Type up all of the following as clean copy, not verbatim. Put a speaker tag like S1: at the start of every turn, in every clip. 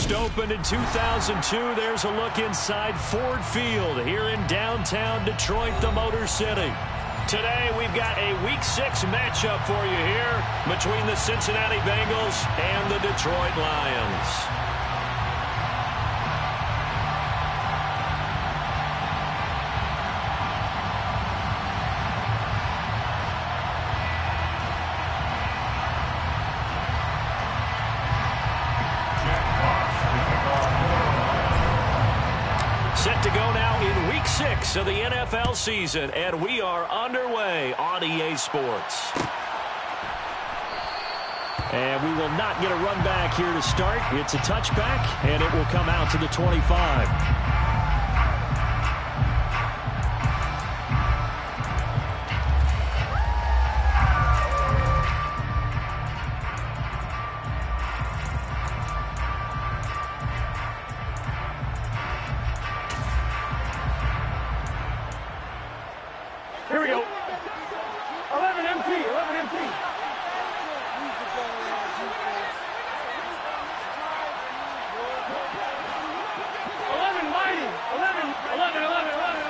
S1: First opened in 2002. There's a look inside Ford Field here in downtown Detroit, the Motor City. Today, we've got a Week 6 matchup for you here between the Cincinnati Bengals and the Detroit Lions. Set to go now in Week 6 of the NFL season, and we are underway on EA Sports. And we will not get a run back here to start. It's a touchback, and it will come out to the 25.
S2: Here we go. 11 empty, 11 empty. 11 mighty, 11, 11, 11, 11,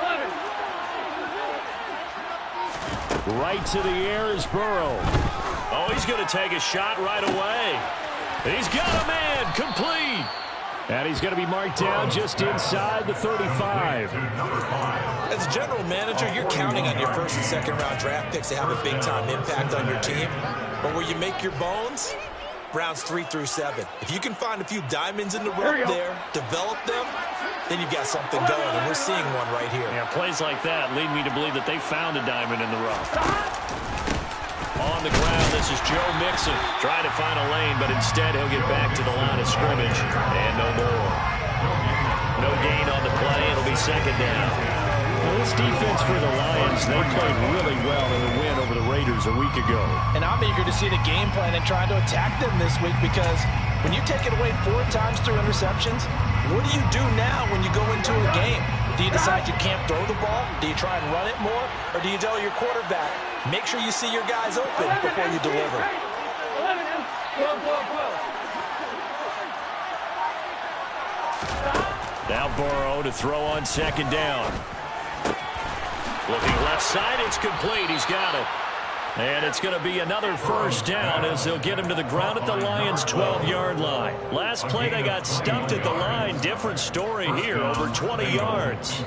S2: 11.
S1: Right to the air is Burrow. Oh, he's going to take a shot right away. He's got a man, complete. And he's going to be marked down just inside the 35.
S3: As a general manager, you're counting on your first and second round draft picks to have a big-time impact on your team. But where you make your bones, rounds 3 through 7. If you can find a few diamonds in the rough there, develop them, then you've got something going, and we're seeing one right here.
S1: Yeah, plays like that lead me to believe that they found a diamond in the rough. On the ground, this is Joe Mixon trying to find a lane, but instead he'll get back to the line of scrimmage, and no more. No gain on the play. It'll be second down. Well, this defense for the Lions, they played really well in the win over the Raiders a week ago.
S4: And I'm eager to see the game plan and trying to attack them this week, because when you take it away 4 times through interceptions, what do you do now when you go into a game? Do you decide you can't throw the ball? Do you try and run it more? Or do you tell your quarterback, make sure you see your guys open before you deliver?
S2: 11, 12, 12, 12.
S1: Now Burrow to throw on second down. Looking left side, it's complete. He's got it. And it's going to be another first down as they'll get him to the ground at the Lions' 12-yard line. Last play, they got stuffed at the line. Different story here, over 20 yards.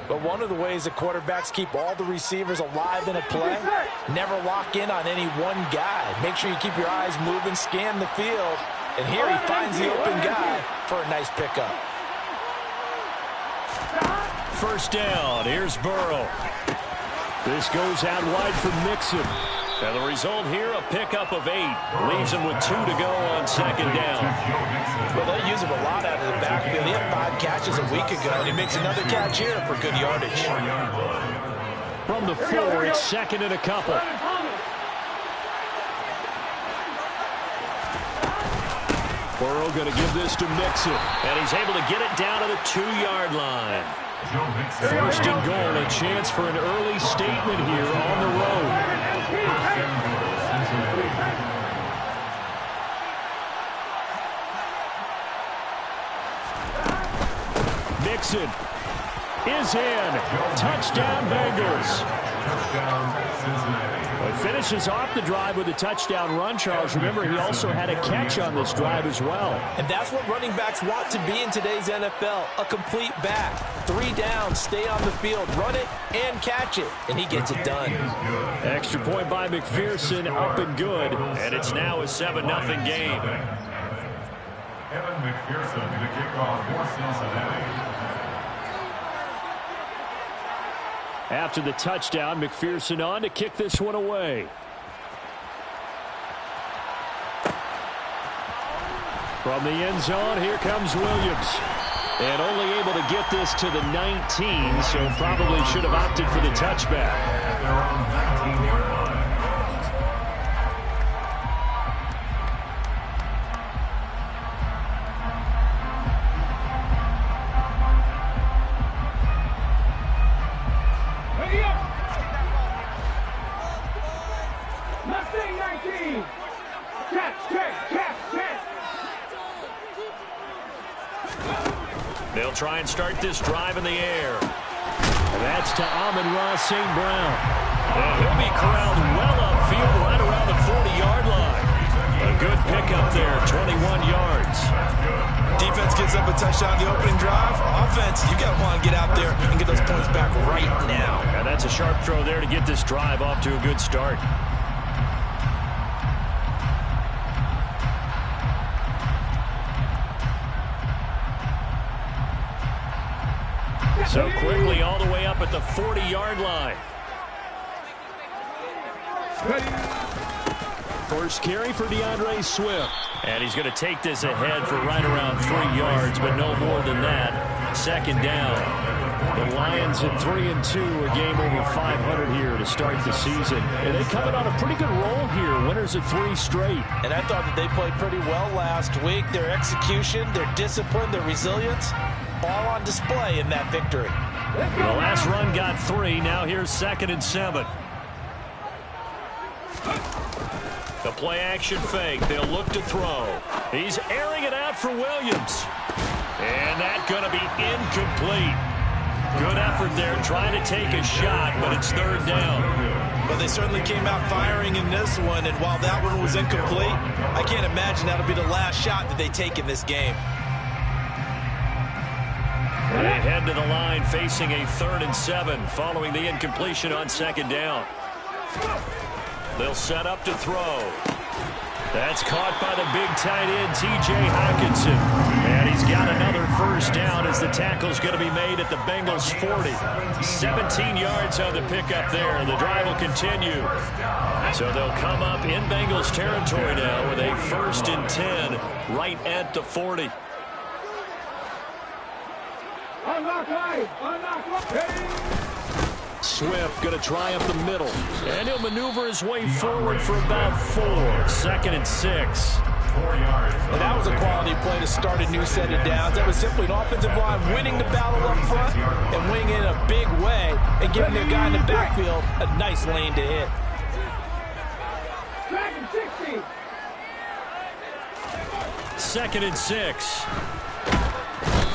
S4: But one of the ways that quarterbacks keep all the receivers alive in a play, never lock in on any one guy. Make sure you keep your eyes moving, scan the field. And here he finds the open guy for a nice pickup.
S1: First down, here's Burrow. This goes out wide for Mixon. And the result here, a pickup of 8. Leaves him with 2 to go on second down.
S4: Well, they use him a lot out of the backfield. He had 5 catches a week ago, and he makes another catch here for good yardage.
S1: From the 4, it's second and a couple. Burrow going to give this to Mixon. And he's able to get it down to the 2-yard line. First and goal, a chance for an early statement here on the road. Mixon is in. Touchdown, Bengals. Well, finishes off the drive with a touchdown run, Charles. Remember, he also had a catch on this drive as well.
S4: And that's what running backs want to be in today's NFL, a complete back. 3 downs, stay on the field, run it, and catch it. And he gets it done.
S1: Extra point by McPherson, up and good. And it's now a 7-0 game.
S5: Evan McPherson, the kickoff for Cincinnati.
S1: After the touchdown, McPherson on to kick this one away. From the end zone, here comes Williams. And only able to get this to the 19, so probably should have opted for the touchback.
S5: Around 19-yard line.
S1: They'll try and start this drive in the air.
S6: And that's to Amon-Ra St. Brown.
S1: And he'll be corralled well upfield right around the 40-yard line. A good pickup there, 21 yards.
S3: Defense gets up a touchdown the opening drive. Offense, you got to want to get out there and get those points back right now.
S1: And that's a sharp throw there to get this drive off to a good start. So quickly all the way up at the 40-yard line.
S6: First carry for DeAndre Swift.
S1: And he's going to take this ahead for right around 3 yards, but no more than that. Second down. The Lions at 3-2, a game over 500 here to start the season. And they coming on a pretty good roll here. Winners of 3 straight.
S4: And I thought that they played pretty well last week. Their execution, their discipline, their resilience, all on display in that victory.
S1: The last run got 3. Now here's 2nd and 7. The play action fake. They'll look to throw. He's airing it out for Williams. And that's going to be incomplete. Good effort there trying to take a shot, but it's 3rd down.
S3: But they certainly came out firing in this one, and while that one was incomplete, I can't imagine that'll be the last shot that they take in this game.
S1: They head to the line facing a 3rd and 7 following the incompletion on 2nd down. They'll set up to throw. That's caught by the big tight end, T.J. Hockenson. And he's got another 1st down as the tackle's going to be made at the Bengals 40. 17 yards on the pickup there. The drive will continue. So they'll come up in Bengals territory now with a 1st and 10 right at the 40.
S2: Unlock line! Unlock line!
S6: Swift going to try up the middle.
S1: And he'll maneuver his way forward for about 4. 2nd and 6.
S5: 4 yards.
S4: And that was a quality play to start a new set of downs. That was simply an offensive line winning the battle up front and winning it in a big way and giving their guy in the backfield a nice lane to hit.
S1: 2nd and 6.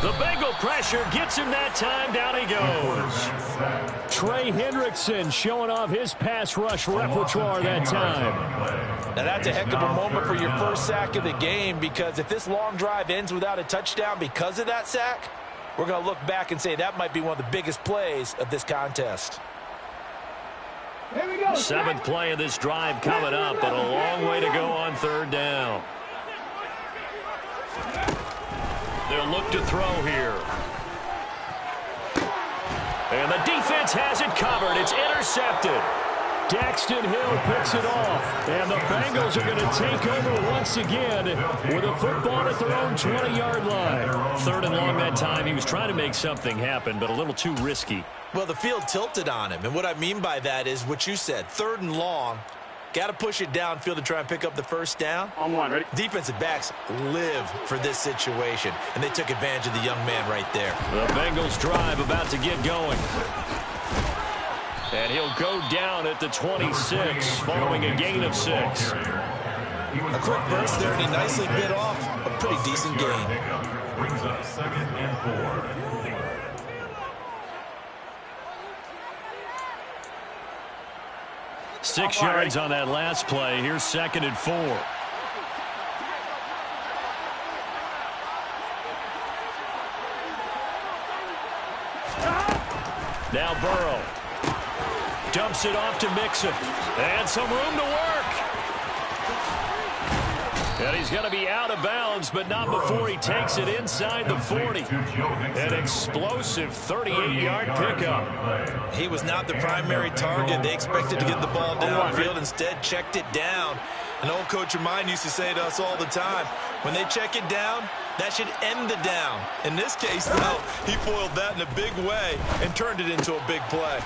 S1: The Bengal pressure gets him that time. Down he goes.
S6: Trey Hendrickson showing off his pass rush repertoire that time.
S4: Now that's a heck of a moment for your first sack of the game, because if this long drive ends without a touchdown because of that sack, we're going to look back and say that might be one of the biggest plays of this contest.
S2: Here we go.
S1: 7th play of this drive coming up, but a long way to go on 3rd down. They'll look to throw here. And the defense has it covered. It's intercepted.
S6: Daxton Hill picks it off. And the Bengals are going to take over once again with a football at their own 20-yard line.
S1: 3rd and long that time. He was trying to make something happen, but a little too risky.
S3: Well, the field tilted on him, and what I mean by that is what you said, 3rd and long. Got to push it downfield to try and pick up the 1st down.
S2: On one, ready?
S3: Defensive backs live for this situation, and they took advantage of the young man right there.
S1: The Bengals drive about to get going. And he'll go down at the 26 following a gain of 6.
S3: A quick burst there, and he nicely bit off a pretty decent gain.
S5: Brings up 2nd and 4.
S1: 6 yards on that last play. Here's 2nd and 4. Now Burrow dumps it off to Mixon. And some room to work. And he's going to be out of bounds, but not before he takes it inside the 40. An explosive 38-yard pickup.
S3: He was not the primary target. They expected to get the ball downfield, instead checked it down. An old coach of mine used to say to us all the time, when they check it down, that should end the down. In this case, though, he foiled that in a big way and turned it into a big play.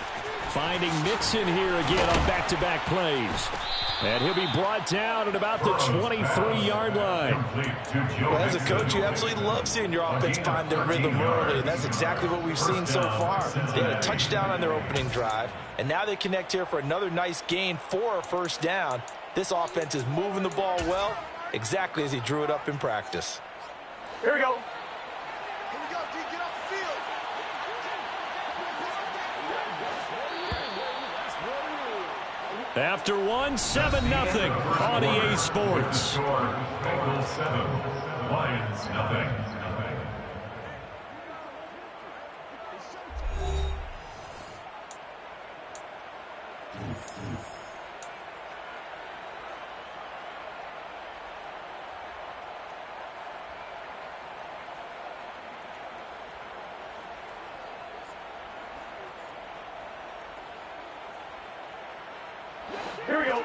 S6: Finding Mixon here again on back-to-back plays. And he'll be brought down at about the 23-yard line.
S4: Well, as a coach, you absolutely love seeing your offense find their rhythm early, and that's exactly what we've seen so far. They had a touchdown on their opening drive, and now they connect here for another nice gain for a 1st down. This offense is moving the ball well, exactly as he drew it up in practice.
S2: Here we go.
S7: Here we go, D, get up.
S6: After one, 7-0 on EA Sports.
S5: Bengals 7, Lions nothing.
S2: Here we go.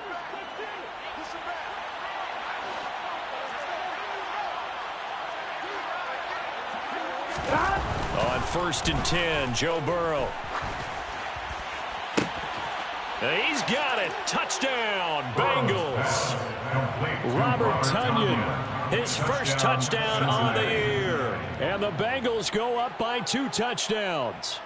S1: On 1st and 10, Joe Burrow. He's got it. Touchdown, Bengals.
S6: Robert Tonyan, his first touchdown on the year. And the Bengals go up by 2 touchdowns.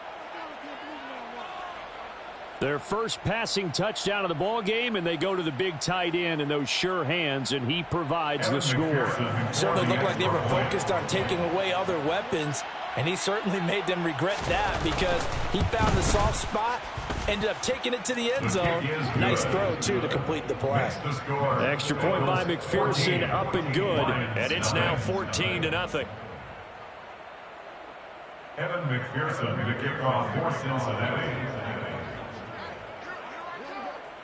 S6: Their first passing touchdown of the ball game, and they go to the big tight end in those sure hands, and he provides the score.
S4: Certainly looked like they were focused on taking away other weapons, and he certainly made them regret that because he found the soft spot, ended up taking it to the end zone. Nice throw, too, to complete the play.
S6: Extra point by McPherson, up and good.
S1: And it's now 14-0.
S5: Evan McPherson to kick off for Cincinnati.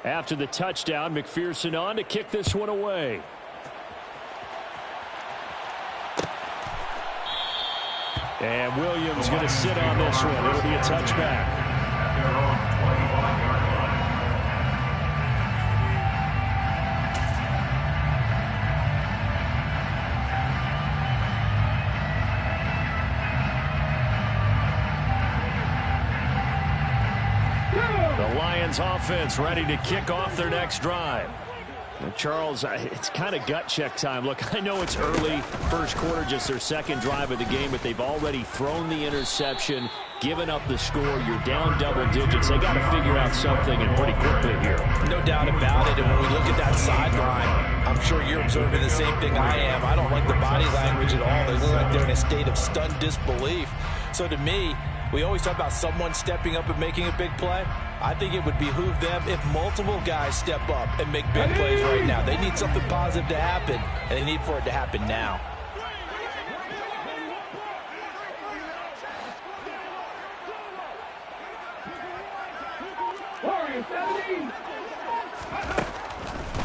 S6: After the touchdown, McPherson on to kick this one away. And Williams going to sit on this one. It'll be a touchback.
S5: At their own 25-yard line.
S6: The Lions offense ready to kick off their next drive. Now, Charles, it's kind of gut check time. Look, I know it's early, first quarter, just their second drive of the game, but they've already thrown the interception, given up the score. You're down double digits. They got to figure out something, and pretty quickly here.
S4: No doubt about it, and when we look at that sideline, I'm sure you're observing the same thing I am. I don't like the body language at all. They look like they're in a state of stunned disbelief. So to me, we always talk about someone stepping up and making a big play. I think it would behoove them if multiple guys step up and make big plays right now. They need something positive to happen, and they need for it to happen now.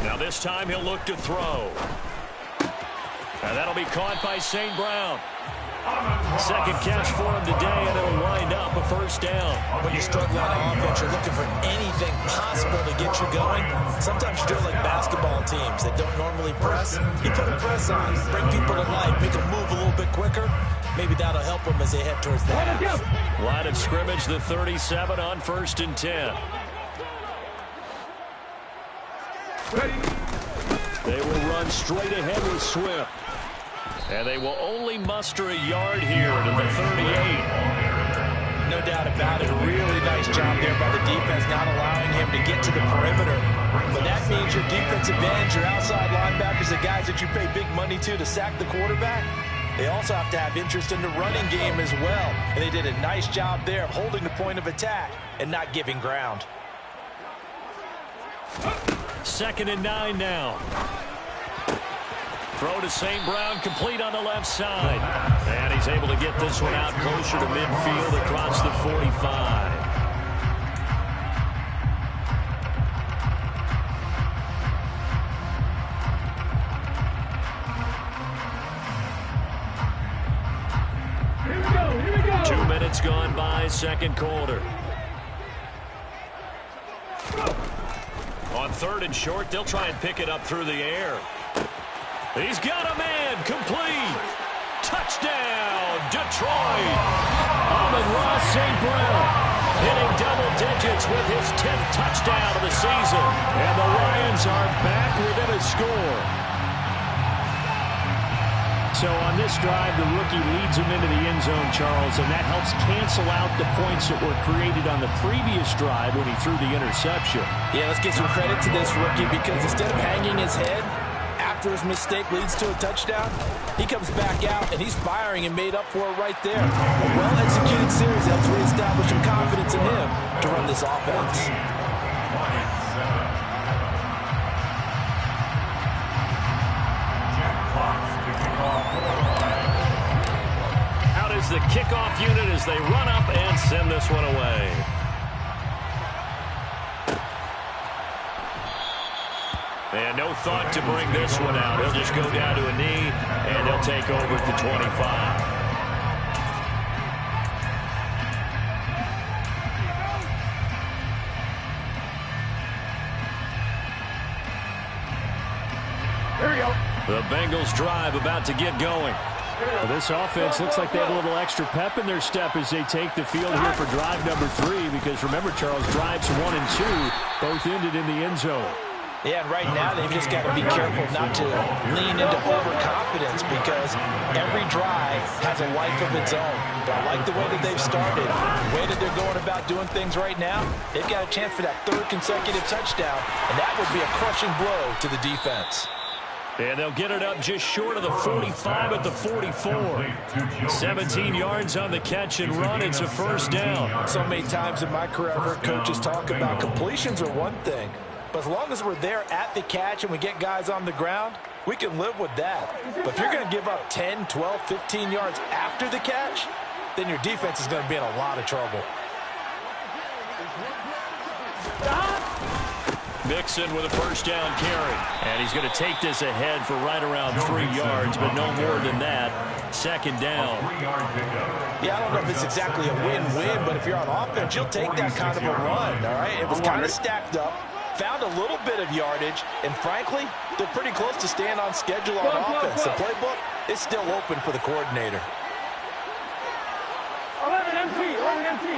S1: Now this time he'll look to throw. And that'll be caught by St. Brown. Second catch for him today, and it'll wind up a first down.
S3: When you struggle on offense, you're looking for anything possible to get you going. Sometimes you do it like basketball teams that don't normally press. You put a press on, bring people to life, make them move a little bit quicker. Maybe that'll help them as they head towards the half.
S1: Line of scrimmage, the 37 on 1st and 10.
S6: They will run straight ahead with Swift.
S1: And they will only muster a yard here to the 38.
S4: No doubt about it. Really nice job there by the defense, not allowing him to get to the perimeter. But that means your defensive ends, your outside linebackers, the guys that you pay big money to sack the quarterback, they also have to have interest in the running game as well. And they did a nice job there of holding the point of attack and not giving ground.
S1: 2nd and 9 now. Throw to St. Brown, complete on the left side. And he's able to get this one out closer to midfield across the 45.
S2: Here we go.
S1: 2 minutes gone by, second quarter. On 3rd and short, they'll try and pick it up through the air. He's got a man, complete. Touchdown, Detroit.
S6: Amon-Ra St. Brown
S1: Hitting double digits with his 10th touchdown of the season.
S6: And the Lions are back within a score. So on this drive, the rookie leads him into the end zone, Charles, and that helps cancel out the points that were created on the previous drive when he threw the interception.
S4: Yeah, let's give some credit to this rookie because instead of hanging his head after his mistake leads to a touchdown, he comes back out and he's firing and made up for it right there. A well-executed series helps reestablish some confidence in him to run this offense.
S1: as they run up and send this one away. And no thought to bring this one out. He'll just go down to a knee, and they'll take over at the 25. The Bengals drive about to get going.
S6: Well, this offense looks like they have a little extra pep in their step as they take the field here for drive number 3, because remember, Charles, drives 1 and 2 both ended in the end zone.
S4: Yeah, and right now they've just got to be careful not to lean into overconfidence, because every drive has a life of its own. But I like the way that they've started, the way that they're going about doing things right now. They've got a chance for that 3rd consecutive touchdown, and that would be a crushing blow to the defense.
S1: And they'll get it up just short of the 45 at the 44. 17 yards on the catch and run. It's a first down.
S4: So many times in my career, I've heard coaches talk about completions are one thing, but as long as we're there at the catch and we get guys on the ground, we can live with that. But if you're going to give up 10, 12, 15 yards after the catch, then your defense is going to be in a lot of trouble.
S1: Mixon with a first down carry. And he's going to take this ahead for right around 3 yards, but no more than that. Second down.
S4: Yeah, I don't know if it's exactly a win-win, but if you're on offense, you'll take that kind of a run, all right? It was kind of stacked up, found a little bit of yardage, and frankly, they're pretty close to staying on schedule on offense. The playbook is still open for the coordinator.
S2: 11 empty, 11 empty.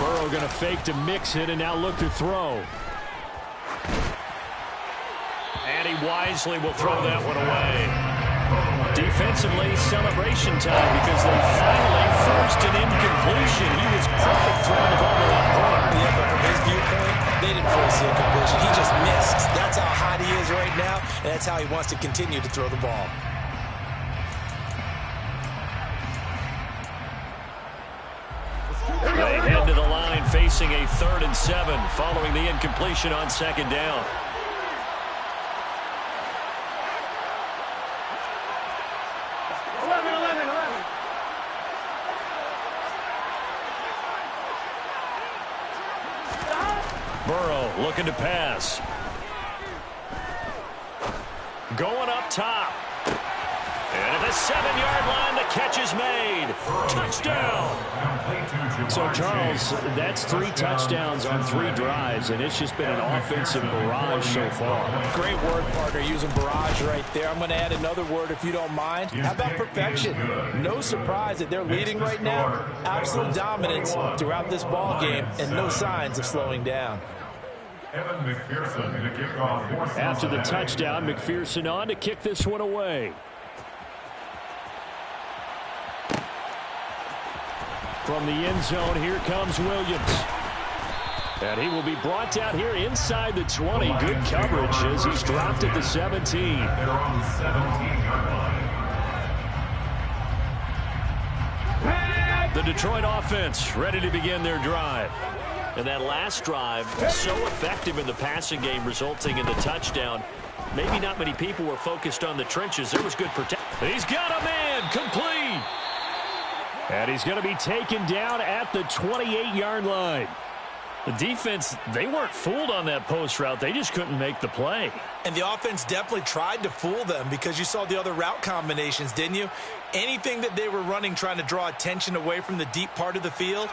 S6: Burrow going to fake to Mixon and now look to throw.
S1: And he wisely will throw that one away. Defensively, celebration time, because they finally forced an incompletion. He was perfect throwing the ball to that point.
S4: Yeah, but from his viewpoint, they didn't force the incompletion. He just missed. That's how hot he is right now, and that's how he wants to continue to throw the ball.
S1: They head to the line facing a 3rd and 7 following the incompletion on second down. Burrow looking to pass. Going up top. And at the 7-yard line, the catch is made. Touchdown.
S6: So, Charles, that's 3 touchdowns on 3 drives, and it's just been an offensive barrage so far.
S4: Great word, partner, using barrage right there. I'm going to add another word if you don't mind. How about perfection? No surprise that they're leading right now. Absolute dominance throughout this ball game, and no signs of slowing down.
S6: After the touchdown, McPherson on to kick this one away. From the end zone, here comes Williams. And he will be brought down here inside the 20. Good coverage as he's dropped at the 17. The Detroit offense ready to begin their drive.
S1: And that last drive, so effective in the passing game, resulting in the touchdown. Maybe not many people were focused on the trenches. There was good protection.
S6: He's got a man, complete. And he's going to be taken down at the 28-yard line.
S1: The defense, they weren't fooled on that post route. They just couldn't make the play.
S3: And the offense definitely tried to fool them, because you saw the other route combinations, didn't you? Anything that they were running trying to draw attention away from the deep part of the field,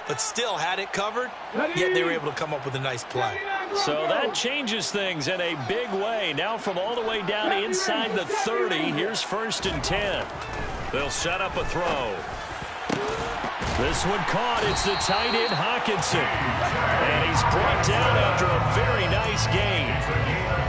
S3: but still had it covered, yet they were able to come up with a nice play.
S1: So that changes things in a big way. Now from all the way down inside the 30, here's 1st and 10. They'll set up a throw.
S6: This one caught. It's the tight end Hawkinson. And he's brought down after a very nice gain.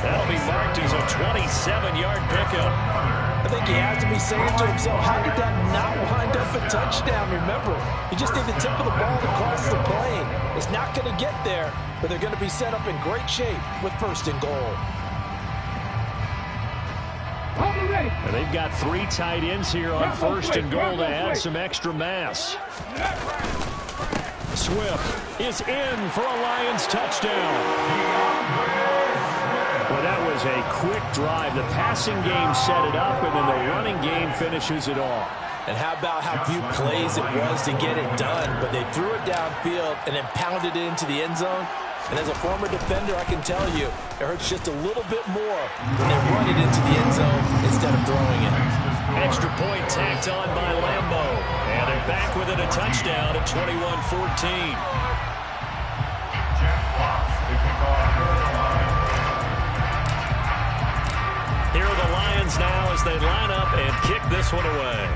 S1: That'll be marked as a 27-yard pickup.
S4: I think he has to be saying to himself, how did that not wind up a touchdown? Remember, you just need the tip of the ball to cross the plane. It's not going to get there, but they're going to be set up in great shape with 1st and goal.
S6: And they've got 3 tight ends here on 1st and goal to add some extra mass. Swift is in for a Lions touchdown. Well, that was a quick drive. The passing game set it up, and then the running game finishes it off.
S4: And how about how few plays it was to get it done, but they threw it downfield and then pounded it into the end zone. And as a former defender, I can tell you, it hurts just a little bit more when they run it into the end zone instead of throwing it.
S1: Extra point tacked on by Lambo. And they're back within a touchdown at 21-14. Here are the Lions now as they line up and kick this one away.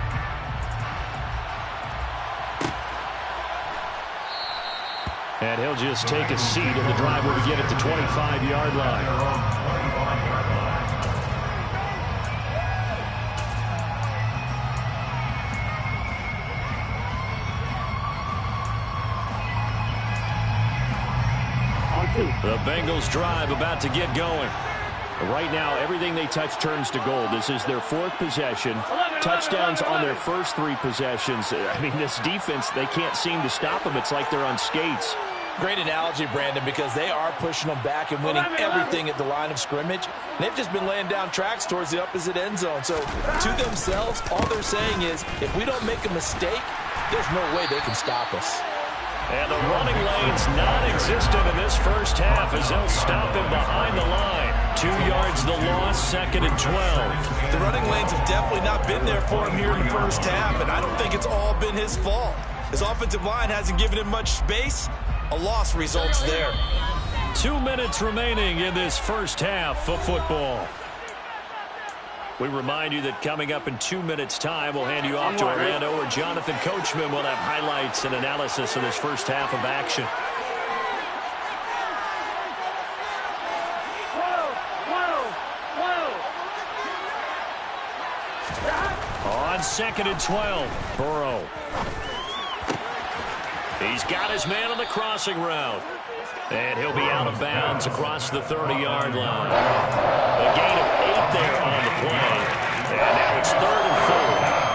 S1: And he'll just take a seat, and the drive will begin at the 25-yard line. The Bengals drive about to get going. Right now, everything they touch turns to gold. This is their fourth possession. Touchdowns on their first three possessions. I mean, this defense, they can't seem to stop them. It's like they're on skates.
S4: Great analogy, Brandon, because they are pushing them back and winning everything at the line of scrimmage. They've just been laying down tracks towards the opposite end zone. So to themselves, all they're saying is, if we don't make a mistake, there's no way they can stop us.
S1: And the running lane's non-existent in this first half as they'll stop him behind the line. 2 yards the loss, 2nd and 12.
S3: The running lanes have definitely not been there for him here in the first half, and I don't think it's all been his fault. His offensive line hasn't given him much space. A loss results there.
S1: 2 minutes remaining in this first half of football. We remind you that coming up in 2 minutes' time, we'll hand you off to Orlando, where Jonathan Coachman will have highlights and analysis of this first half of action. On 2nd and 12, Burrow. He's got his man on the crossing route. And he'll be out of bounds across the 30-yard line. A gain of 8 there on the play. And now it's 3rd and 4.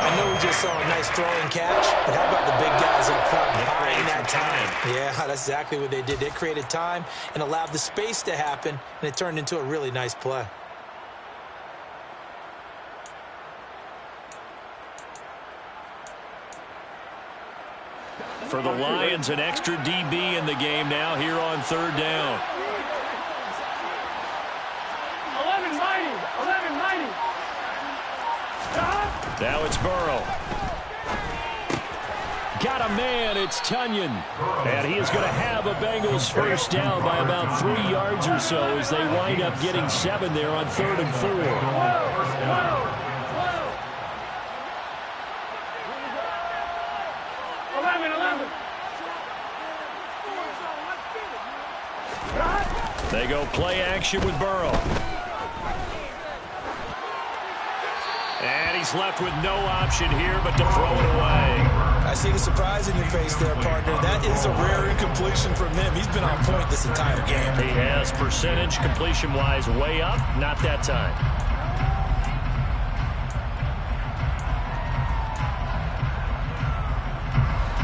S3: I know we just saw a nice throwing catch, but how about the big guys up front buying that time? Yeah, that's exactly what they did. They created time and allowed the space to happen, and it turned into a really nice play.
S1: For the Lions, an extra DB in the game now here on 3rd down.
S2: 11-90.
S1: Now it's Burrow. Got a man, it's Tunyon. And he is going to have a Bengals first down by about 3 yards or so as they wind up getting 7 there on 3rd and 4.
S2: 11.
S1: They go play action with Burrow. And he's left with no option here but to throw it away.
S3: I see the surprise in your face there, partner. That is a rare incompletion from him. He's been on point this entire game.
S1: He has percentage completion-wise way up. Not that time.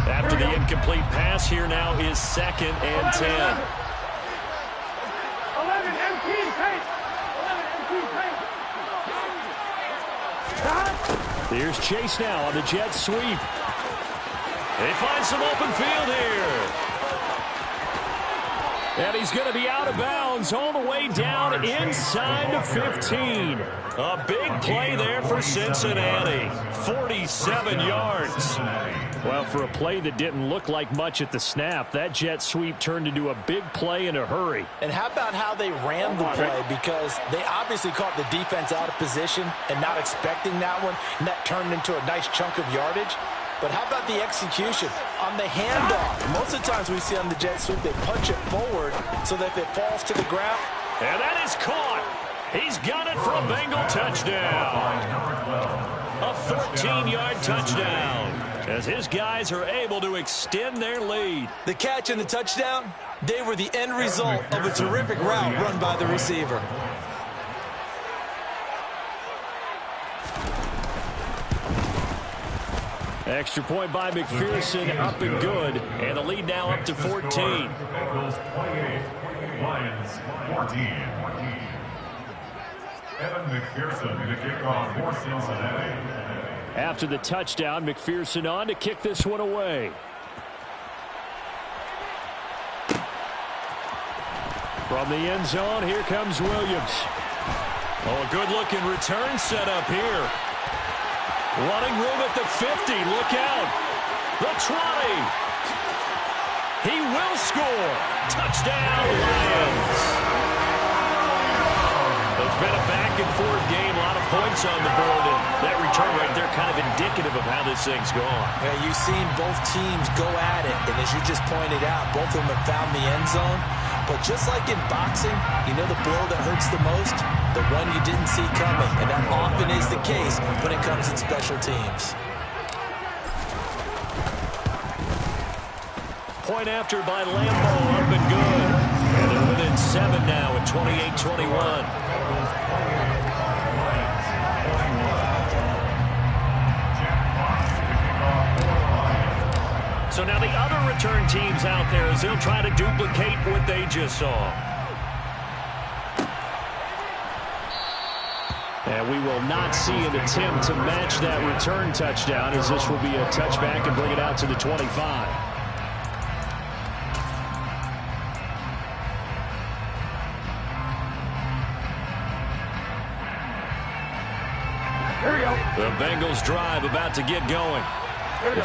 S1: After the incomplete pass, here now is 2nd and 10.
S2: 11 MT pace. 11 MT pace.
S1: Here's Chase now on the jet sweep. They find some open field here. And he's going to be out of bounds all the way down inside the 15. A big play there for Cincinnati. 47 yards. Well, for a play that didn't look like much at the snap, that jet sweep turned into a big play in a hurry.
S4: And how about how they ran the play? Because they obviously caught the defense out of position and not expecting that one, and that turned into a nice chunk of yardage. But how about the execution? On the handoff, most of the times we see on the jet sweep, they punch it forward so that if it falls to the ground.
S1: And that is caught. He's got it for a Bengal touchdown. A 14-yard touchdown as his guys are able to extend their lead.
S3: The catch and the touchdown, they were the end result of a terrific route run by the receiver.
S1: Extra point by McPherson, up and good. And the lead now up to 14.
S5: Bengals 28, Lions 14. Evan McPherson to kick off for Cincinnati.
S6: After the touchdown, McPherson on to kick this one away. From the end zone, here comes Williams. Oh, a good-looking return set up here. Running room at the 50. Look out. The 20. He will score. Touchdown, Lions. It's been a back-and-forth game. A lot of points on the board. And that return right there kind of indicative of how this thing's gone.
S3: Yeah, you've seen both teams go at it. And as you just pointed out, both of them have found the end zone. But just like in boxing, you know the blow that hurts the most? The one you didn't see coming. And that often is the case when it comes in special teams.
S1: Point after by Lambo, up and good. And they're within 7 now at 28-21. So now the other return teams out there as they'll try to duplicate what they just saw.
S6: And we will not see an attempt to match that return touchdown, as this will be a touchback and bring it out to the 25.
S2: Here we go.
S1: The Bengals drive about to get going.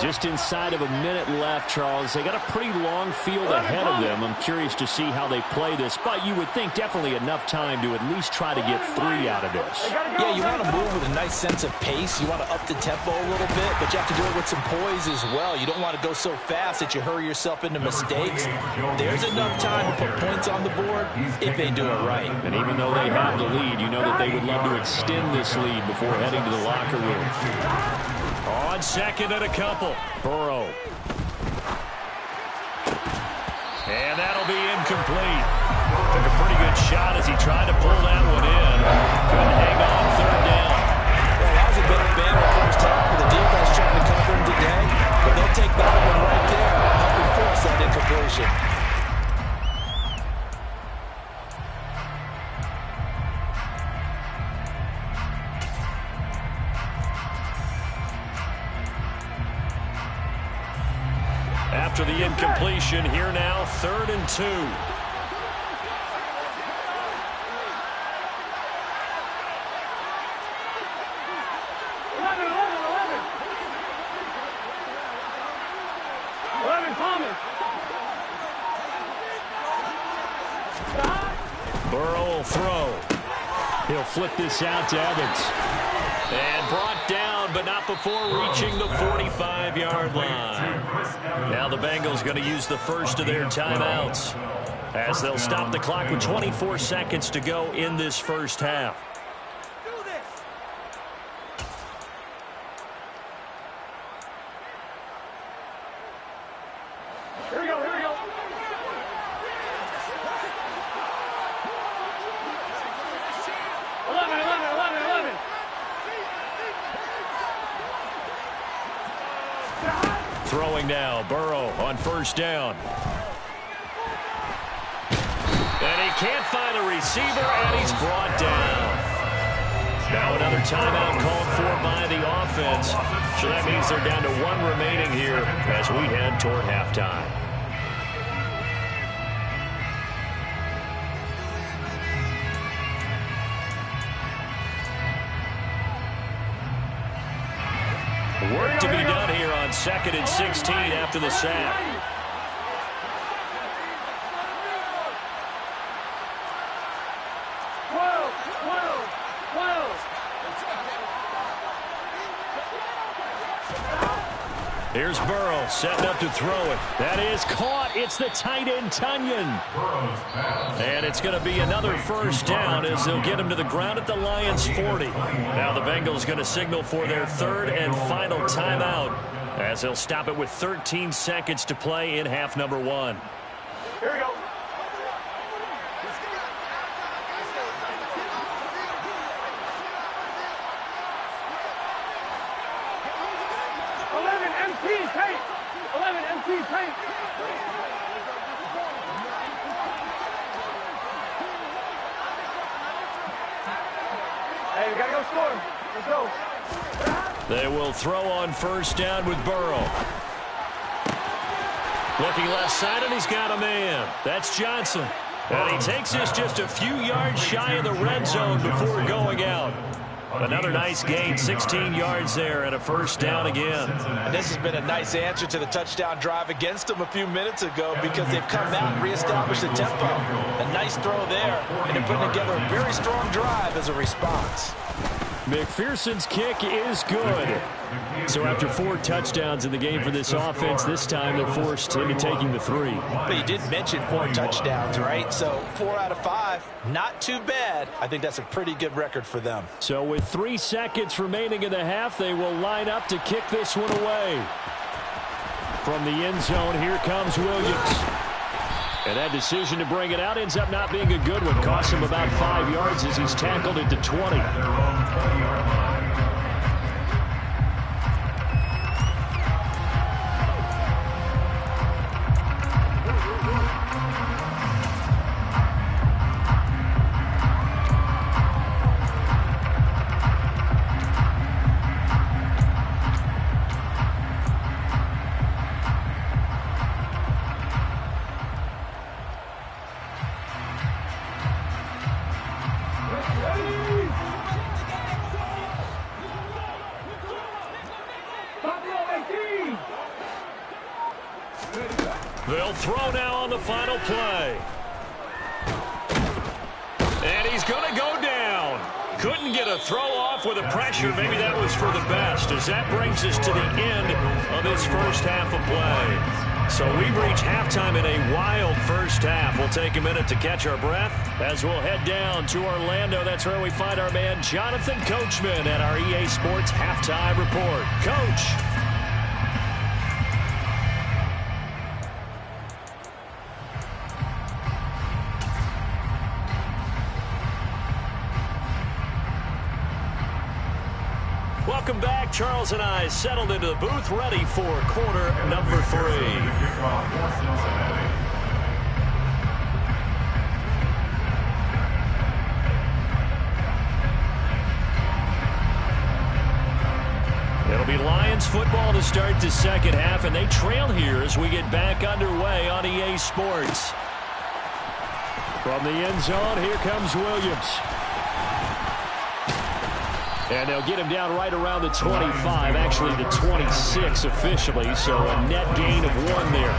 S6: Just inside of a minute left, Charles. They got a pretty long field ahead of them. I'm curious to see how they play this, but you would think definitely enough time to at least try to get 3 out of this.
S4: Yeah, you want to move with a nice sense of pace. You want to up the tempo a little bit, but you have to do it with some poise as well. You don't want to go so fast that you hurry yourself into mistakes. There's enough time to put points on the board if they do it right.
S6: And even though they have the lead, you know that they would love to extend this lead before heading to the locker room.
S1: On second and a couple.
S6: Burrow.
S1: And that'll be incomplete. Took a pretty good shot as he tried to pull that one in. Couldn't hang on third down.
S3: Well, that was a bit of bad first half for the defense trying to cover him today. But they'll take that one right there, helping force that incompletion.
S1: After the incompletion, here now, 3rd and 2.
S2: 11, 11, Thomas.
S1: Burrow will throw.
S6: He'll flip this out to Evans.
S1: And brought down, but not before reaching the 45-yard line. Now the Bengals going to use the first of their timeouts as they'll stop the clock with 24 seconds to go in this first half.
S2: Here we go, here we go.
S1: Throwing now, Burrow on first down. And he can't find a receiver, and he's brought down. Now another timeout called for by the offense. So that means they're down to 1 remaining here as we head toward halftime. Work to be done here on 2nd and 16 after the sack. Here's Burrow setting up to throw it. That is caught. It's the tight end, Tunyon. And it's going to be another first down as they'll get him to the ground at the Lions' 40. Now the Bengals going to signal for their 3rd and final timeout as they'll stop it with 13 seconds to play in half number 1.
S2: Here we go. Hey, we gotta go score. Let's go.
S1: They will throw on first down with Burrow. Looking left side, and he's got a man. That's Johnson. And he takes this just a few yards shy of the red zone before going out. Another nice gain, 16 yards there, and a first down again.
S4: And this has been a nice answer to the touchdown drive against them a few minutes ago because they've come out and reestablished the tempo. A nice throw there, and they're putting together a very strong drive as a response.
S6: McPherson's kick is good. So after 4 touchdowns in the game for this offense, this time they're forced into taking the 3.
S4: But you did mention 4 touchdowns, right? So 4 out of 5, not too bad. I think that's a pretty good record for them.
S6: So with 3 seconds remaining in the half, they will line up to kick this one away. From the end zone, here comes Williams. And that decision to bring it out ends up not being a good one. Costs him about 5 yards as he's tackled at the 20.
S1: They'll throw now on the final play. And he's going to go down. Couldn't get a throw off with the pressure. Maybe that was for the best, as that brings us to the end of this first half of play. So we've reached halftime in a wild first half. We'll take a minute to catch our breath as we'll head down to Orlando. That's where we find our man Jonathan Coachman at our EA Sports Halftime Report. Coach. Welcome back. Charles and I settled into the booth, ready for quarter number 3. It'll be Lions football to start the second half, and they trail here as we get back underway on EA Sports. From the end zone, here comes Williams. And they'll get him down right around the 25, actually the 26 officially, so a net gain of 1 there.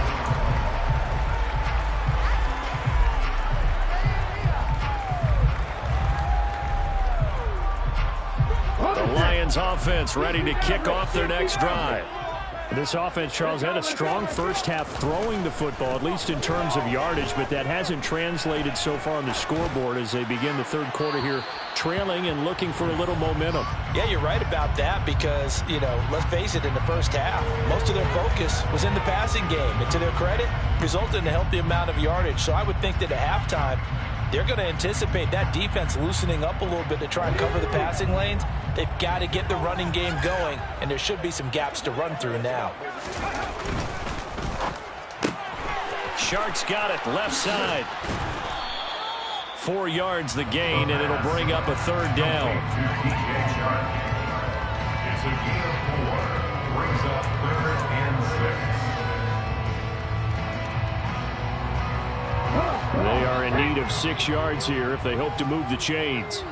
S1: The Lions offense ready to kick off their next drive. This offense, Charles, had a strong first half throwing the football, at least in terms of yardage, but that hasn't translated so far on the scoreboard as they begin the third quarter here, trailing and looking for a little momentum.
S4: Yeah, you're right about that because, you know, let's face it, in the first half, most of their focus was in the passing game. And to their credit, resulted in a healthy amount of yardage. So I would think that at halftime, they're going to anticipate that defense loosening up a little bit to try and cover the passing lanes. They've got to get the running game going, and there should be some gaps to run through now.
S1: Sharks got it, left side. 4 yards the gain, and it'll bring up a third down.
S5: It's a gain of 4. Brings up 3rd and 6.
S6: They are in need of 6 yards here if they hope to move the chains.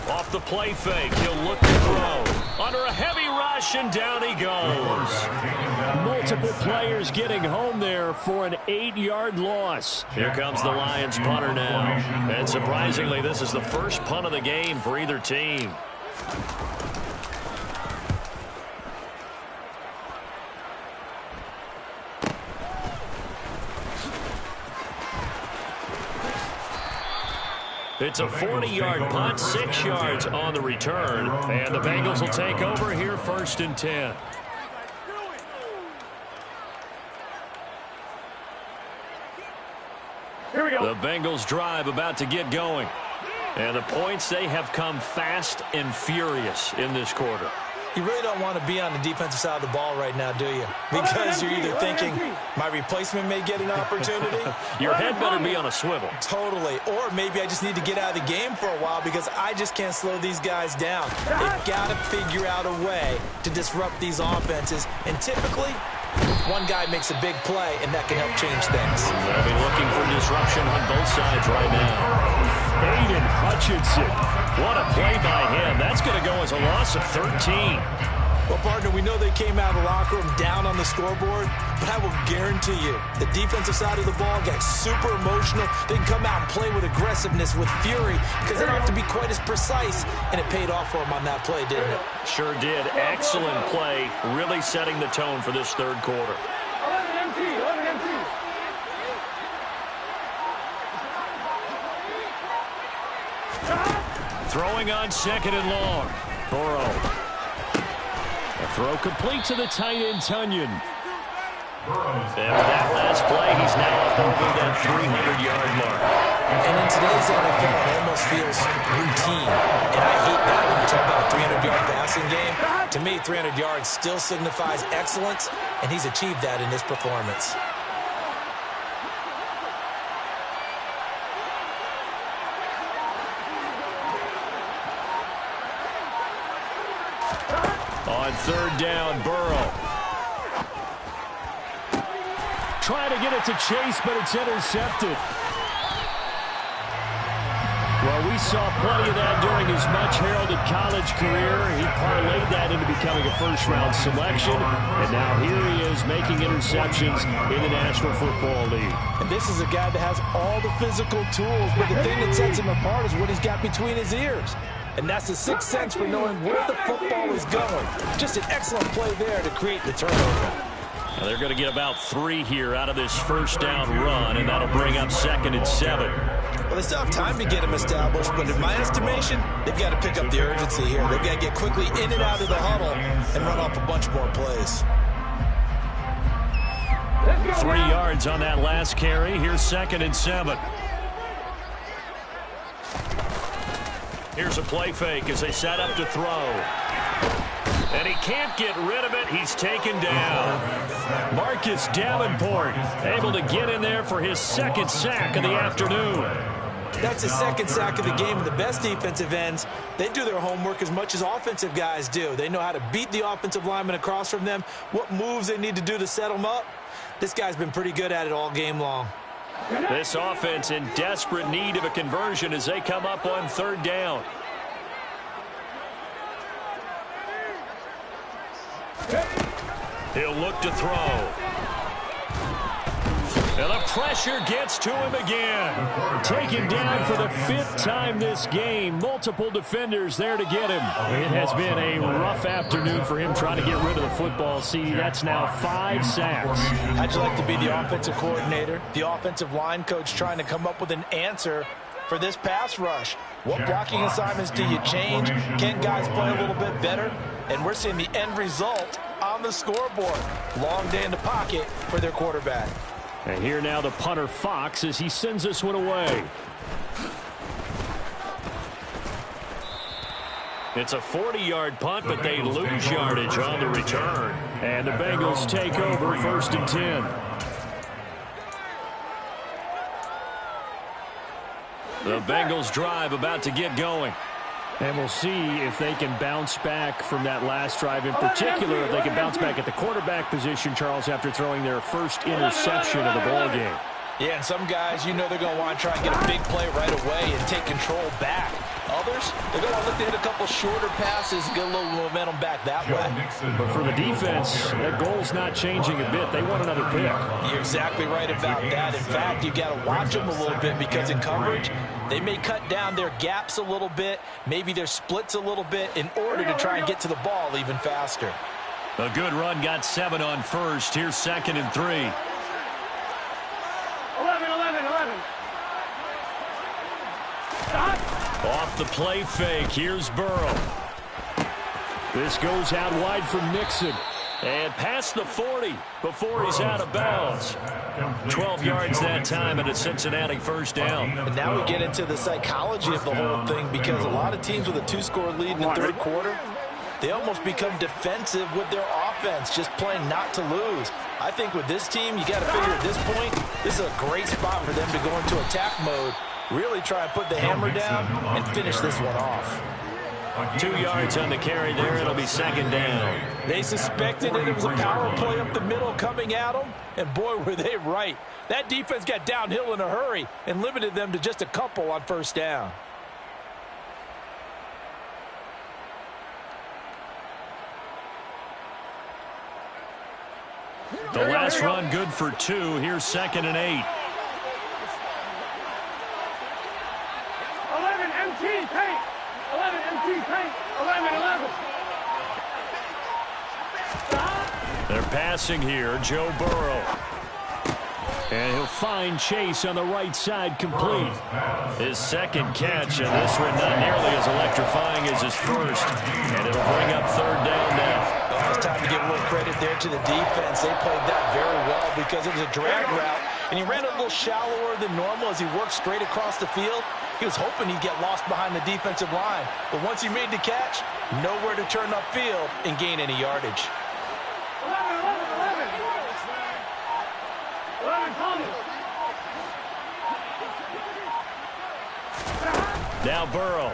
S1: Off the play fake, he'll look to throw. Under a heavy rush, and down he goes.
S6: Multiple players getting home there for an 8-yard loss.
S1: Here comes the Lions punter now. And surprisingly, this is the first punt of the game for either team. It's a 40-yard punt, 6 yards on the return. And the Bengals will take over here 1st and 10.
S2: Here we go.
S1: The Bengals drive about to get going. And the points, they have come fast and furious in this quarter.
S3: You really don't want to be on the defensive side of the ball right now, do you? Because you're either thinking, my replacement may get an opportunity.
S1: Your head better be on a swivel.
S3: Totally. Or maybe I just need to get out of the game for a while because I just can't slow these guys down. They've got to figure out a way to disrupt these offenses. And typically, one guy makes a big play, and that can help change things.
S1: They'll be looking for disruption on both sides right now. Aiden Hutchinson. What a play by him. That's going to go as a loss of 13.
S3: Well, partner, we know they came out of the locker room down on the scoreboard, but I will guarantee you the defensive side of the ball got super emotional. They can come out and play with aggressiveness, with fury, because they don't have to be quite as precise, and it paid off for them on that play, didn't it?
S1: Sure did. Excellent play, really setting the tone for this third quarter.
S2: 11 MT, 11 MT.
S1: Throwing on second and long. Burrow. A throw complete to the tight end, Tunyon. And with that last play, he's now up over that 300-yard mark.
S3: And in today's NFL, it almost feels routine. And I hate that when you talk about a 300-yard passing game. To me, 300 yards still signifies excellence, and he's achieved that in this performance.
S1: On third down, Burrow.
S6: Trying to get it to Chase, but it's intercepted. Well, we saw plenty of that during his much-heralded college career. He parlayed that into becoming a first-round selection, and now here he is making interceptions in the National Football League.
S4: And this is a guy that has all the physical tools, but the thing that sets him apart is what he's got between his ears. And that's the sixth sense for knowing where the football is going. Just an excellent play there to create the turnover.
S1: Now they're going to get about 3 here out of this first down run, and that'll bring up 2nd and 7.
S3: Well, they still have time to get him established, but in my estimation, they've got to pick up the urgency here. They've got to get quickly in and out of the huddle and run off a bunch more plays.
S1: 3 yards on that last carry. Here's 2nd and 7. Here's a play fake as they set up to throw. And he can't get rid of it. He's taken down. Marcus Davenport able to get in there for his 2nd sack of the afternoon.
S3: That's his 2nd sack of the game. And the best defensive ends, they do their homework as much as offensive guys do. They know how to beat the offensive lineman across from them, what moves they need to do to set them up. This guy's been pretty good at it all game long.
S1: This offense in desperate need of a conversion as they come up on 3rd down. He'll look to throw. And the pressure gets to him again.
S6: Taken down for the 5th time this game. Multiple defenders there to get him. It has been a rough afternoon for him trying to get rid of the football. See, that's now 5 sacks.
S4: How'd you like to be the offensive coordinator, the offensive line coach trying to come up with an answer for this pass rush? What blocking assignments do you change? Can guys play a little bit better? And we're seeing the end result on the scoreboard. Long day in the pocket for their quarterback.
S6: And here now the punter Fox as he sends this one away.
S1: It's a 40-yard punt, but they lose yardage on the return.
S6: And the Bengals take over 1st and 10.
S1: The Bengals drive about to get going.
S6: And we'll see if they can bounce back from that last drive. In particular, if they can bounce back at the quarterback position, Charles, after throwing their first interception of the ball game.
S4: Yeah, and some guys, you know they're going to want to try and get a big play right away and take control back. Others, they're going to look to hit a couple shorter passes, get a little momentum back that way.
S6: But for the defense, that goal's not changing a bit. They want another pick.
S4: You're exactly right about that. In fact, you got to watch them a little bit because in coverage, they may cut down their gaps a little bit, maybe their splits a little bit in order to try and get to the ball even faster.
S1: A good run, got 7 on 1st. Here's 2nd and 3.
S2: 11.
S1: Off the play fake, here's Burrow.
S6: This goes out wide for Mixon.
S1: And past the 40 before he's out of bounds. 12 yards that time and a Cincinnati 1st down.
S4: And now we get into the psychology of the whole thing because a lot of teams with a 2-score lead in the 3rd quarter, they almost become defensive with their offense, just playing not to lose. I think with this team, you got to figure at this point, this is a great spot for them to go into attack mode, really try and put the hammer down and finish this one off.
S1: 2 yards on the carry there. It'll be second down.
S4: They suspected that it was a power play up the middle coming at them, and boy, were they right. That defense got downhill in a hurry and limited them to just a couple on first down.
S1: The last run good for 2. Here's 2nd and 8.
S2: 11 MT paint. 11 MT paint. 11.
S1: They're passing here. Joe Burrow. And he'll find Chase on the right side, complete. His second catch, and this one not nearly as electrifying as his first. And it'll bring up 3rd down now.
S4: It's time to give a little credit there to the defense. They played that very well because it was a drag route, and he ran a little shallower than normal as he worked straight across the field. He was hoping he'd get lost behind the defensive line, but once he made the catch, nowhere to turn upfield and gain any yardage.
S2: 11 Thomas.
S1: Now Burrow.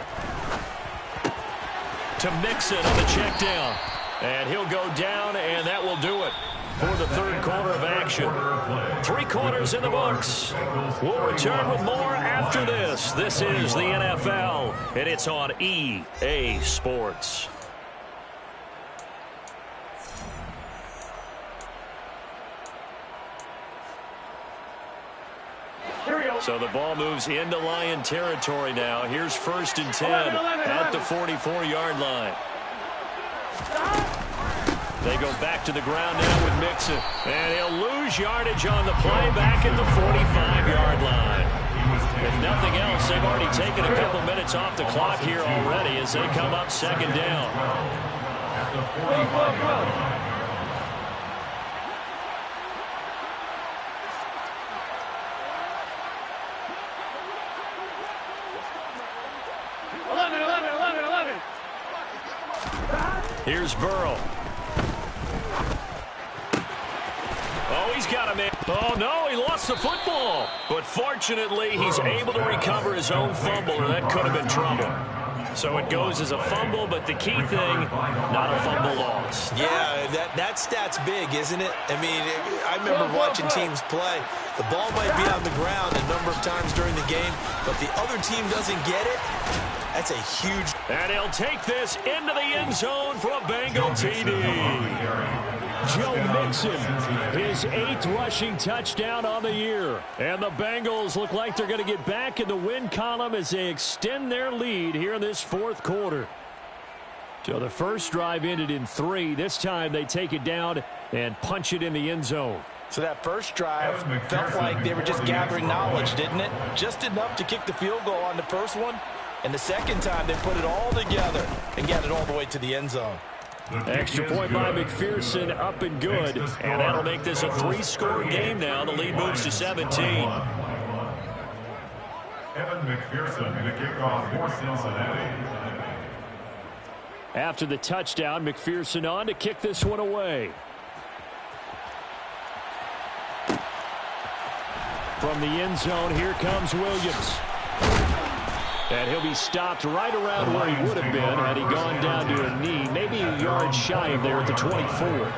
S1: To Mixon on the check down. And he'll go down, and that will do it for the 3rd quarter of action. 3 quarters in the books. We'll return with more after this. This is the NFL, and it's on EA Sports. So the ball moves into Lion territory now. Here's 1st and 10 at the 44-yard line. They go back to the ground now with Mixon. And he'll lose yardage on the play back at the 45-yard line. If nothing else, they've already taken a couple minutes off the clock here already as they come up 2nd down. Here's Burrow. Oh, he's got him in. Oh, no, he lost the football. But fortunately, he's able to recover his own fumble, or that could have been trouble. So it goes as a fumble, but the key thing, not a fumble loss.
S3: Yeah, that stat's big, isn't it? I mean, I remember watching teams play. The ball might be on the ground a number of times during the game, but the other team doesn't get it. That's a huge...
S1: And he'll take this into the end zone for a Bengal TD. Joe Mixon, his 8th rushing touchdown on the year. And the Bengals look like they're going to get back in the win column as they extend their lead here in this 4th quarter. So the first drive ended in 3. This time they take it down and punch it in the end zone.
S4: So that first drive felt like they were just gathering knowledge, didn't it? Just enough to kick the field goal on the first one. And the second time, they put it all together and got it all the way to the end zone.
S1: Extra point by McPherson, up and good. And that'll make this a 3-score game now. The lead moves to 17.
S5: Evan McPherson, the kickoff for Cincinnati.
S1: After the touchdown, McPherson on to kick this one away. From the end zone, here comes Williams. And he'll be stopped right around where he would have been had he gone down to a knee, maybe a yard shy of there at the 24.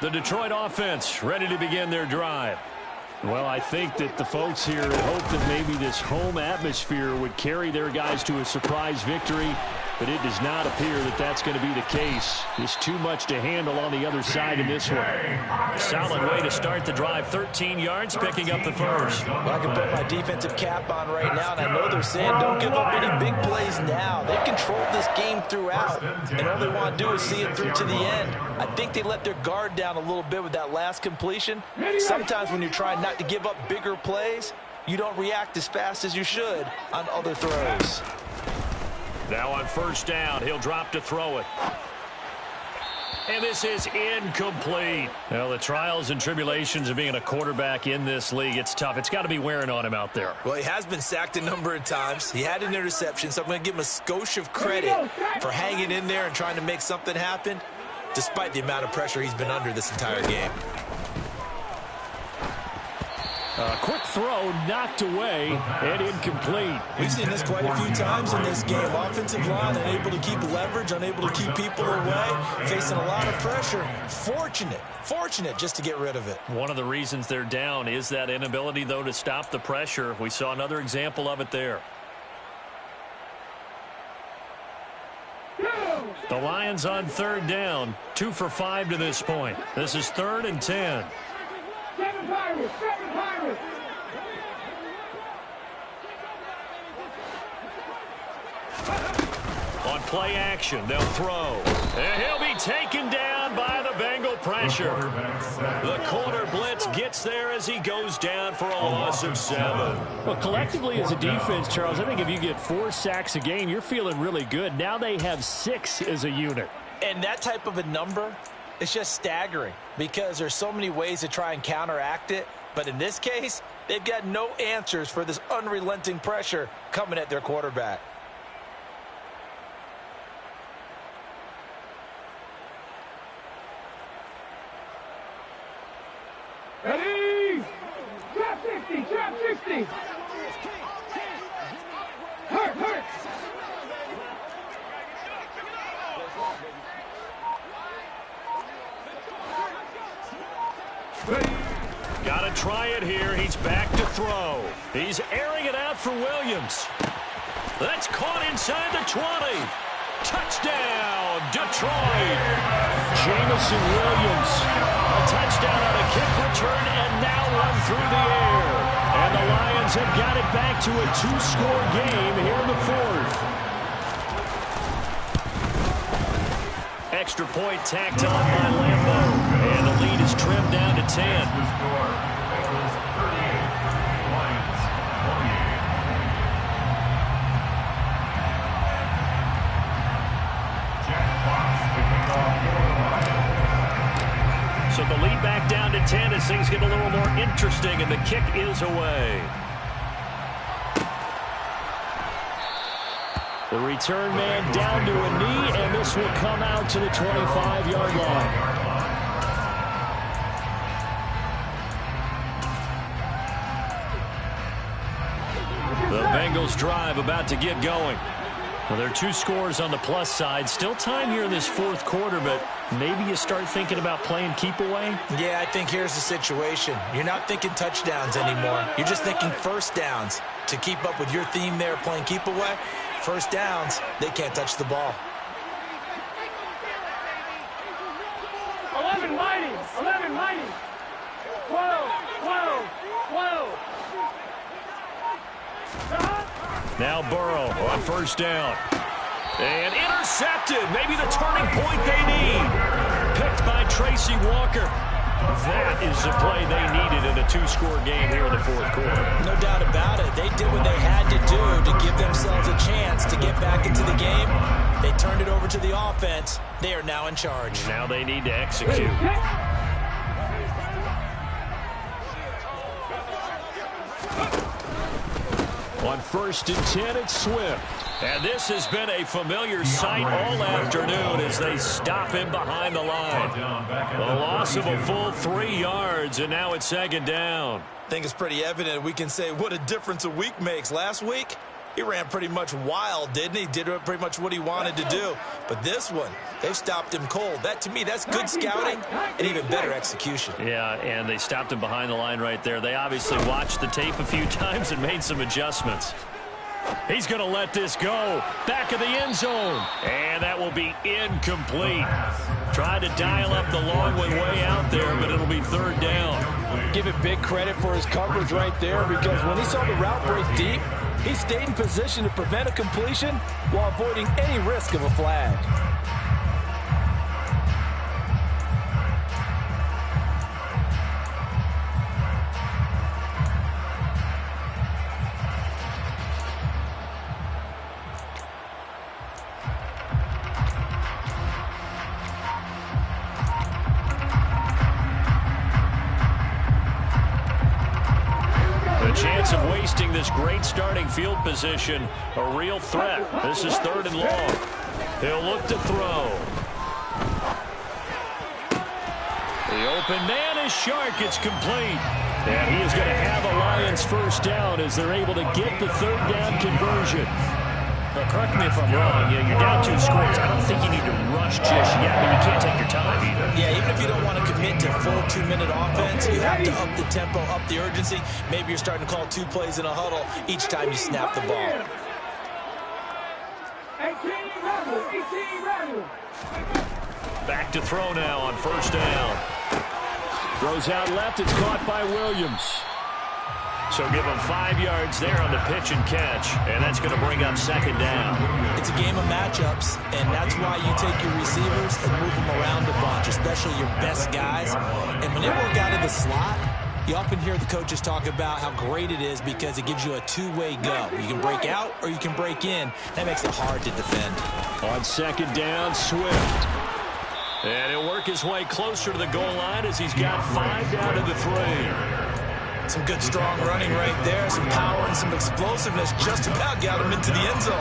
S1: The Detroit offense ready to begin their drive. Well, I think that the folks here had hoped that maybe this home atmosphere would carry their guys to a surprise victory, but it does not appear that that's going to be the case. There's too much to handle on the other side in this one. Solid way to start the drive. 13 yards, picking up the first.
S4: Well, I can put my defensive cap on right now, and I know they're saying don't give up any big plays now. They've controlled this game throughout, and all they want to do is see it through to the end. I think they let their guard down a little bit with that last completion. Sometimes when you're trying not to give up bigger plays, you don't react as fast as you should on other throws.
S1: Now on first down, he'll drop to throw it. And this is incomplete. Well, the trials and tribulations of being a quarterback in this league, it's tough. It's got to be wearing on him out there.
S3: Well, he has been sacked a number of times. He had an interception, so I'm going to give him a skosh of credit for hanging in there and trying to make something happen, despite the amount of pressure he's been under this entire game.
S6: Quick throw, knocked away, and incomplete.
S3: We've seen this quite a few times in this game. Offensive line unable to keep leverage, unable to keep people away, facing a lot of pressure. Fortunate just to get rid of it.
S1: One of the reasons they're down is that inability, though, to stop the pressure. We saw another example of it there. The Lions on third down, 2 for 5 to this point. This is 3rd and 10.
S2: Seven Pirates!
S1: On play action, they'll throw. And he'll be taken down by the Bengal pressure. The corner blitz gets there as he goes down for a loss of 7.
S6: Well, collectively as a defense, Charles, I think if you get 4 sacks a game, you're feeling really good. Now they have 6 as a unit.
S4: And that type of a number, it's just staggering because there's so many ways to try and counteract it. But in this case, they've got no answers for this unrelenting pressure coming at their quarterback.
S2: Ready? Drop 60! Drop 60! Hurt! Ready?
S1: Got to try it here. He's back to throw. He's airing it out for Williams. That's caught inside the 20. Touchdown, Detroit.
S6: Jamison Williams.
S1: A touchdown on a kick return and now run through the air. And the Lions have got it back to a 2-score game here in the 4th. Extra point tacked on by Lambeau. And the lead is trimmed down to 10. So the lead back down to 10 as things get a little more interesting, and the kick is away.
S6: The return man down to a knee, and this will come out to the 25-yard line.
S1: The Bengals drive about to get going. Well, there are 2 scores on the plus side. Still time here in this 4th quarter, but maybe you start thinking about playing keep away?
S3: Yeah, I think here's the situation. You're not thinking touchdowns anymore. You're just thinking first downs. To keep up with your theme there, playing keep away, first downs, they can't touch the ball.
S2: 11 mighty! 12!
S1: Now Burrow on first down. And intercepted. Maybe the turning point they need. Picked by Tracy Walker. That is the play they needed in a 2-score game here in the 4th quarter.
S3: No doubt about it. They did what they had to do to give themselves a chance to get back into the game. They turned it over to the offense. They are now in charge.
S1: Now they need to execute. On 1st and 10, it's Swift. And this has been a familiar sight all afternoon as they stop him behind the line. The loss of a full 3 yards, and now it's 2nd down.
S3: I think it's pretty evident we can say what a difference a week makes. Last week, he ran pretty much wild, didn't he? Did pretty much what he wanted to do. But this one, they've stopped him cold. That, to me, that's good scouting and even better execution.
S1: Yeah, and they stopped him behind the line right there. They obviously watched the tape a few times and made some adjustments. He's going to let this go. Back of the end zone. And that will be incomplete. Tried to dial up the long one way out there, but it'll be 3rd down.
S4: Give it big credit for his coverage right there, because when he saw the route break deep, he stayed in position to prevent a completion while avoiding any risk of a flag.
S1: A chance of wasting this great starting field position. A real threat. This is 3rd and long. He'll look to throw. The open man is Shark. It's complete. And he is going to have a Lions first down as they're able to get the 3rd down conversion. Now, correct me if I'm wrong. You're down 2 scores. I don't think you need to rush just yet, but you can't take your time either.
S3: Yeah, even if you don't want to commit to full 2-minute offense, you have to up the tempo, up the urgency. Maybe you're starting to call 2 plays in a huddle each time you snap the ball.
S2: 18 rebel, 18 rebel.
S1: Back to throw now on 1st down. Throws out left. It's caught by Williams. So give him 5 yards there on the pitch and catch, and that's going to bring up 2nd down.
S3: It's a game of matchups, and that's why you take your receivers and move them around a bunch, especially your best guys. And when they work out of the slot, you often hear the coaches talk about how great it is because it gives you a 2-way go. You can break out or you can break in. That makes it hard to defend.
S1: On 2nd down, Swift. And he'll work his way closer to the goal line as he's got 5 down to the 3.
S3: Some good, strong running right there. Some power and some explosiveness just about got him into the end zone.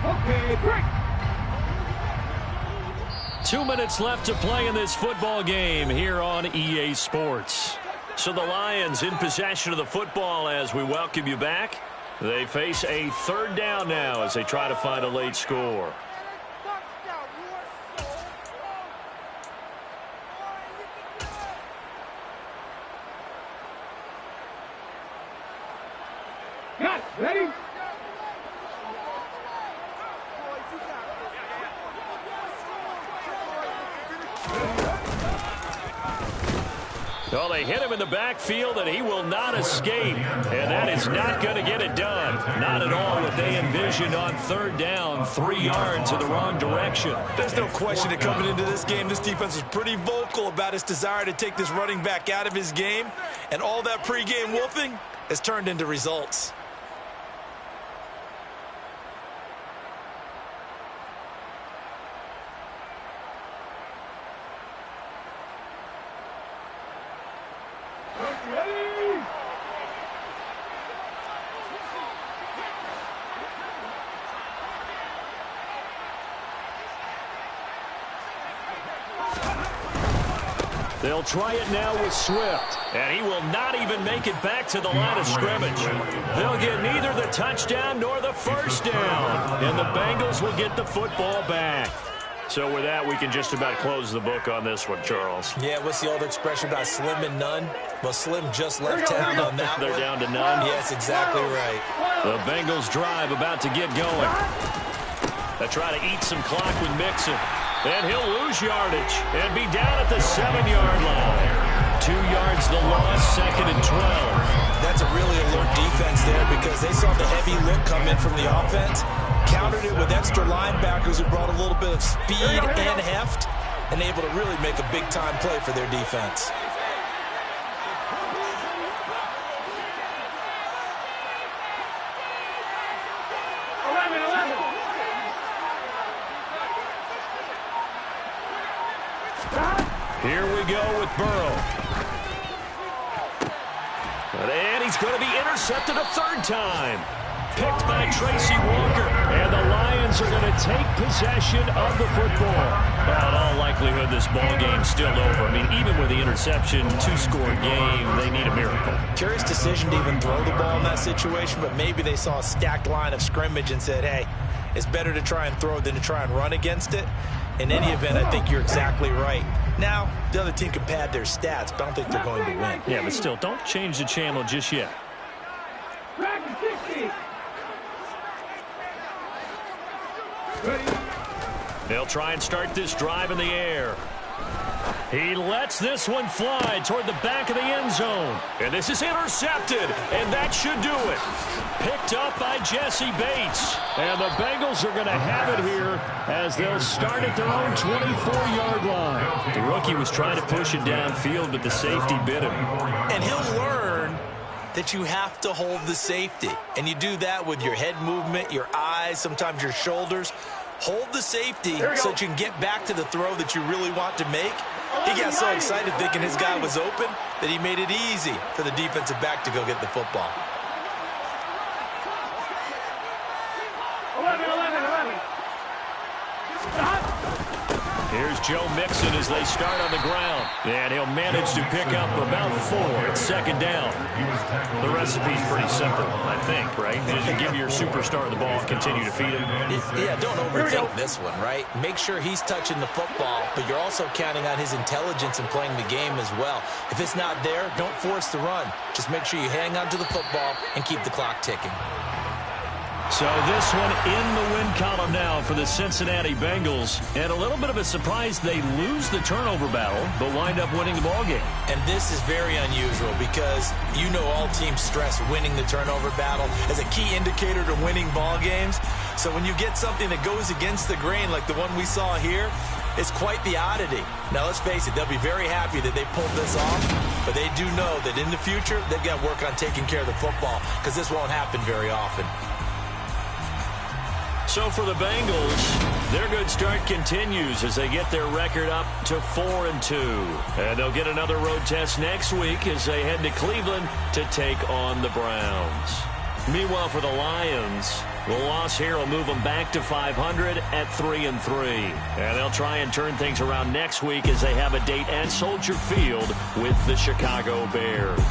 S2: Okay, break.
S1: 2 minutes left to play in this football game here on EA Sports. So the Lions in possession of the football as we welcome you back. They face a 3rd down now as they try to find a late score.
S2: Got it. Ready?
S1: Well, they hit him in the backfield, and he will not escape. And that is not going to get it done. Not at all what they envisioned on 3rd down. 3 yards in the wrong direction.
S3: There's no question that coming into this game, this defense was pretty vocal about its desire to take this running back out of his game. And all that pregame wolfing has turned into results.
S1: They'll try it now with Swift, and he will not even make it back to the line of scrimmage. They'll get neither the touchdown nor the 1st down, and the Bengals will get the football back. So with that, we can just about close the book on this one, Charles.
S3: Yeah, what's the old expression about slim and none? Well, Slim just left town on that
S1: They're
S3: one.
S1: down to none.
S3: Yes, exactly right.
S1: The Bengals drive about to get going. They try to eat some clock with Mixon. And he'll lose yardage and be down at the 7-yard line. 2 yards the loss, 2nd and 12.
S3: That's a really alert defense there because they saw the heavy look come in from the offense, countered it with extra linebackers who brought a little bit of speed and heft, and able to really make a big-time play for their defense.
S1: Here we go with Burrow. And he's going to be intercepted a 3rd time. Picked by Tracy Walker. And the Lions are going to take possession of the football. Well, in all likelihood, this ball game's still over. I mean, even with the interception, 2-score game, they need a miracle.
S3: Curious decision to even throw the ball in that situation, but maybe they saw a stacked line of scrimmage and said, hey, it's better to try and throw than to try and run against it. In any event, I think you're exactly right. Now, the other team can pad their stats, but I don't think they're going to win.
S1: Yeah, but still, don't change the channel just yet. They'll try and start this drive in the air. He lets this one fly toward the back of the end zone. And this is intercepted, and that should do it. Picked up by Jesse Bates. And the Bengals are going to have it here as they'll start at their own 24-yard line. The rookie was trying to push it downfield, but the safety bit him.
S3: And he'll learn that you have to hold the safety. And you do that with your head movement, your eyes, sometimes your shoulders. Hold the safety so that you can get back to the throw that you really want to make. He got so excited thinking his guy was open that he made it easy for the defensive back to go get the football.
S2: 11.
S1: Here's Joe Mixon as they start on the ground. And he'll manage to pick up about 4. It's second down. The recipe's pretty simple, I think, right? Just give your superstar the ball, continue to feed him.
S3: Yeah, don't overthink this one, right? Make sure he's touching the football, but you're also counting on his intelligence in playing the game as well. If it's not there, don't force the run. Just make sure you hang on to the football and keep the clock ticking.
S1: So this one in the win column now for the Cincinnati Bengals. And a little bit of a surprise, they lose the turnover battle, but wind up winning the ball game.
S3: And this is very unusual because you know all teams stress winning the turnover battle as a key indicator to winning ball games. So when you get something that goes against the grain like the one we saw here, it's quite the oddity. Now, let's face it, they'll be very happy that they pulled this off, but they do know that in the future, they've got to work on taking care of the football because this won't happen very often.
S1: So for the Bengals, their good start continues as they get their record up to 4-2. And they'll get another road test next week as they head to Cleveland to take on the Browns. Meanwhile, for the Lions, the loss here will move them back to 500 at 3-3. And they'll try and turn things around next week as they have a date at Soldier Field with the Chicago Bears.